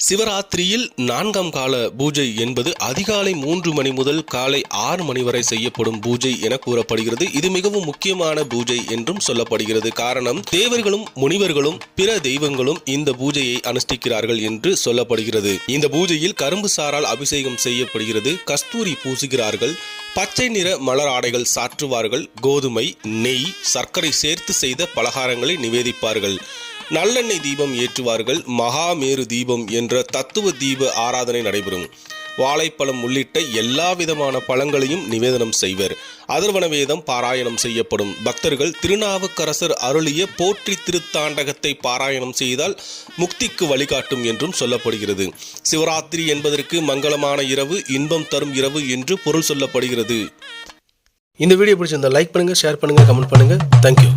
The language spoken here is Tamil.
சிவராத்திரியில் 4ஆம் கால பூஜை என்பது அதிகாலை 3 மணி முதல் காலை 6 மணி வரை செய்யப்படும் பூஜை என கூறப்படுகிறது. இது மிகவும் முக்கியமான பூஜை என்றும் சொல்லப்படுகிறது. காரணம், தேவர்களும் முனிவர்களும் பிற தெய்வங்களும் இந்த பூஜையை அனுஷ்டிக்கிறார்கள் என்று சொல்லப்படுகிறது. இந்த பூஜையில் கரும்பு சாரால் அபிஷேகம் செய்யப்படுகிறது. கஸ்தூரி பூசுகிறார்கள். பச்சை நிற மலர் ஆடைகள் சாற்றுவார்கள். கோதுமை, நெய், சர்க்கரை சேர்த்து செய்த பலகாரங்களை நிவேதிப்பார்கள். நல்லெண்ணெய் தீபம் ஏற்றுவார்கள். மகாமேரு தீபம் என்ற தத்துவ தீப ஆராதனை நடைபெறும். வாழைப்பழம் உள்ளிட்ட எல்லா விதமான பழங்களையும் நிவேதனம் செய்வர். அதர்வன வேதம் பாராயணம் செய்யப்படும். பக்தர்கள் திருநாவுக்கரசர் அருளிய போற்றி திருத்தாண்டகத்தை பாராயணம் செய்தால் முக்திக்கு வழிகாட்டும் என்றும் சொல்லப்படுகிறது. சிவராத்திரி என்பதற்கு மங்களமான இரவு, இன்பம் தரும் இரவு என்று பொருள் சொல்லப்படுகிறது. இந்த வீடியோ பிடிச்சிருந்தா லைக் பண்ணுங்க, ஷேர் பண்ணுங்க, கமெண்ட் பண்ணுங்க. தேங்க்யூ.